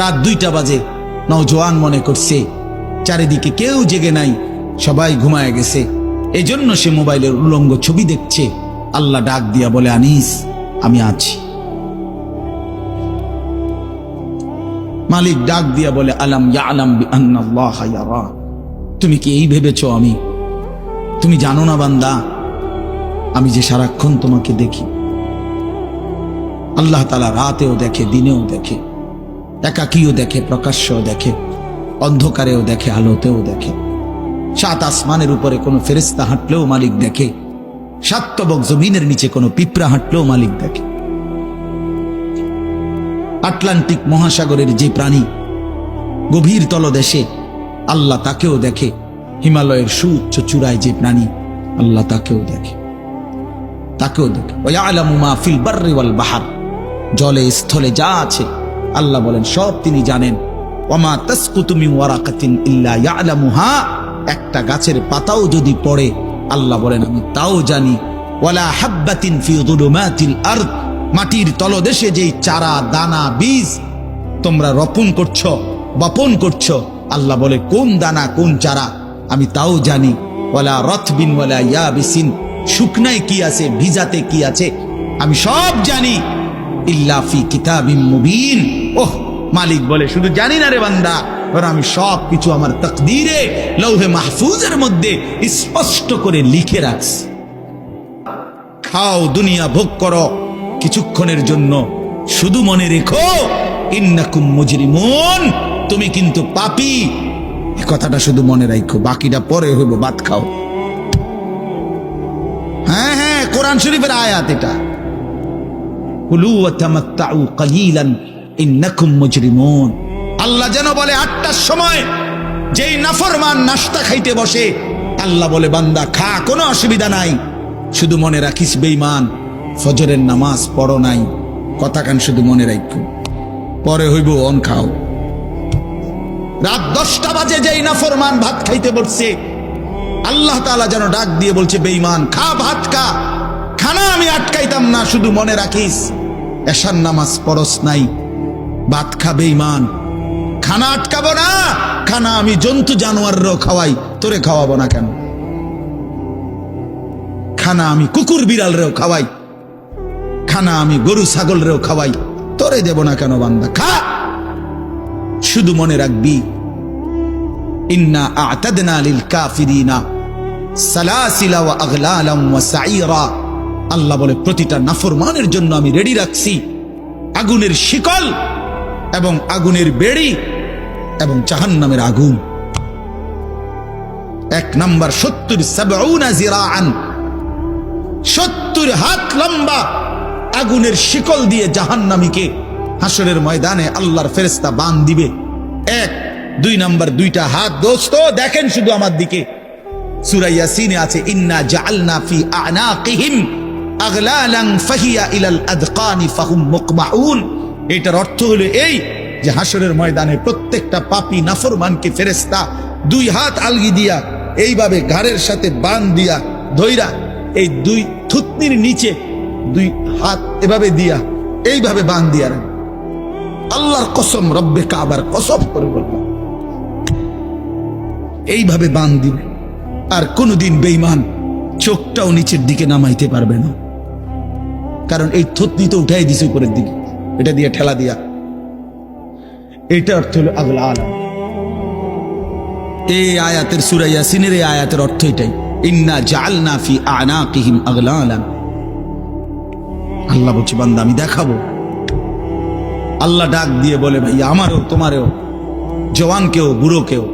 রাত 2টা বাজে, নওজোয়ান মনে করছে চারিদিকে কেউ জেগে নাই, সবাই ঘুমায় গেছে, এজন্য সে মোবাইলের উলঙ্গ ছবি দেখছে। আল্লাহ ডাক দিয়া বলে, আনিস আমি আছি। মালিক ডাক দিয়া বলে, আলাম ইয়ালাম বিআন্নাল্লাহা ইয়ারা, তুমি কি এই ভেবেছো তুমি জানো না বান্দা, আমি যে সারাক্ষণ তোমাকে দেখি। আল্লাহ তাআলা রাতেও দেখে, দিনেও দেখে, একাকীও দেখে, প্রকাশ্যও দেখে, অন্ধকারেও দেখে, আলোতেও দেখে। 7 আসমানের উপরে কোনো ফেরেশতা হাঁটলেও মালিক দেখে, 7 তবক জমিনের নিচে কোনো পিঁপড়া হাঁটলেও মালিক দেখে। আটলান্টিক মহাসাগরের যে প্রাণী গভীর তলদেশে, আল্লাহ তাকেও দেখে। হিমালয়ের সুউচ্চ চূড়ায় যে প্রাণী, আল্লাহ তাকেও দেখে। ওয়ায়ালামু মা ফিল বাররি ওয়াল বাহর, জলে স্থলে যা আছে আল্লাহ বলেন সব তিনি জানেন। ওয়ামা তাসকুতু মিন ওয়ারাকাতিন ইল্লা ইয়ালামুহা, একটা গাছের পাতাও যদি পড়ে আল্লাহ বলেন আমি তাও জানি। ওয়ালা হাব্বাতিন ফি যুলুমাতিল আরদ, মাটির তলদেশে যেই চারা দানা বীজ তোমরা রোপণ করছো, বপন করছো, আল্লাহ বলে কোন দানা কোন চারা আমি তাও জানি। ওয়ালা রাতবিন ওয়ালা ইয়াবিসিন, শুকনায় কি আছে ভিজাতে কি আছে আমি সব জানি। ইল্লা ফি কিতাবিম মুবিন, ওহ মালিক বলে শুধু জানি না রে বান্দা, বরং আমি সব কিছু আমার তাকদীরে লৌহে মাহফুজের মধ্যে স্পষ্ট করে লিখে রাখছি। খাও দুনিয়া ভোগ করো কিছুক্ষণের জন্য, শুধু মনে রেখো ইন্নাকুম মুজরিমুন, তুমি কিন্তু পাপী। এই কথাটা শুধু মনে রাখো, বাকিটা পরে হইব, ভাত খাও। হ্যাঁ হ্যাঁ, কোরআন শরীফের আয়াত এটা। কুলু ওয়া তামাত্তাউ কালিলান ইন্নাকুম মুজরিমুন। আল্লাহ যেন বলে 8টার সময় যেই নাফরমান নাস্তা খাইতে বসে, আল্লাহ বলে বান্দা খা, কোনো অসুবিধা নাই, শুধু মনে রাখিস বেঈমান ফজরের নামাজ পড়ো নাই। কথা কান শুধু মনে রাখো, পরে হইব অন খাও। রাত 10টা বাজে যেই নাফরমান ভাত খাইতে বসছে, আল্লাহ তাআলা যেন ডাক দিয়ে বলছে বেঈমান খা, ভাত খা, খানা আমি আটকাইতাম না, শুধু মনে রাখিস এশার নামাজ পড়স নাই, ভাত খা বেঈমান। খানা আটকাবো না, খানা আমি জন্তু জানোয়ারও খাওয়াই, তোরে খাওয়াবো না কেন? খানা আমি কুকুর বিড়ালরেও খাওয়াই, খানা আমি গরু ছাগলরেও খাওয়াই, তোরে দেব না কেন বান্দা? খা, শুধু মনে রাখবি ইন্না আ'তাদনা লিল কাফিরিনা সালাসিলা ওয়া আগলালাম ওয়া সাইরা। আল্লাহ বলে প্রতিটা নাফরমানের জন্য আমি রেডি রাখছি আগুনের শিকল এবং আগুনের বেড়ি এবং জাহান্নামের আগুন। 1 নাম্বার 70 জিরাআন, 70 হাত লম্বা আগুনের শিকল দিয়ে জাহান্নামীকে হাসরের ময়দানে আল্লাহর ফেরেশতা বান দিবে। 1 2 নাম্বার 2টা হাত। দোস্ত দেখেন শুধু আমার দিকে, সূরা ইয়াসিনে আছে ইন্না জাআলনা ফি আ'নাকিহিম আগলালান ফাহিয়া ইলাল আদকানি ফাহুম মুকমাউন। এটার অর্থ হলো এই যে হাসরের ময়দানে প্রত্যেকটা পাপী নাফরমানকে ফেরেশতা 2 হাত আলগি দিয়া এইভাবে ঘাড়ের সাথে বান দিয়া ধইরা এই 2 থুতনির নিচে 2 হাত এভাবে দিয়া এইভাবে বান দিয়া রাখে। আল্লাহর কসম, রব্বে কাবার কসম করে বললাম, এইভাবে বান দিবে। আর কোনদিন বেঈমান চোখটাও নিচের দিকে নামাইতে পারবে না, কারণ এই থুতনি তো উঠাই দিছে উপরের দিকে, এটা দিয়ে ঠেলা দিয়া। এটা অর্থ হলো আগলা আলাম। এই আয়াতের সূরা ইয়াসিনের এই আয়াতের অর্থ এটাই, ইন্না জাআলনা ফি আ'নাকিহিম আগলালান। আল্লাহ বলছে বান্দা আমি দেখাবো। আল্লাহ ডাক দিয়ে বলে ভাই আমারও তোমারও, জওয়ানকেও বুড়োকেও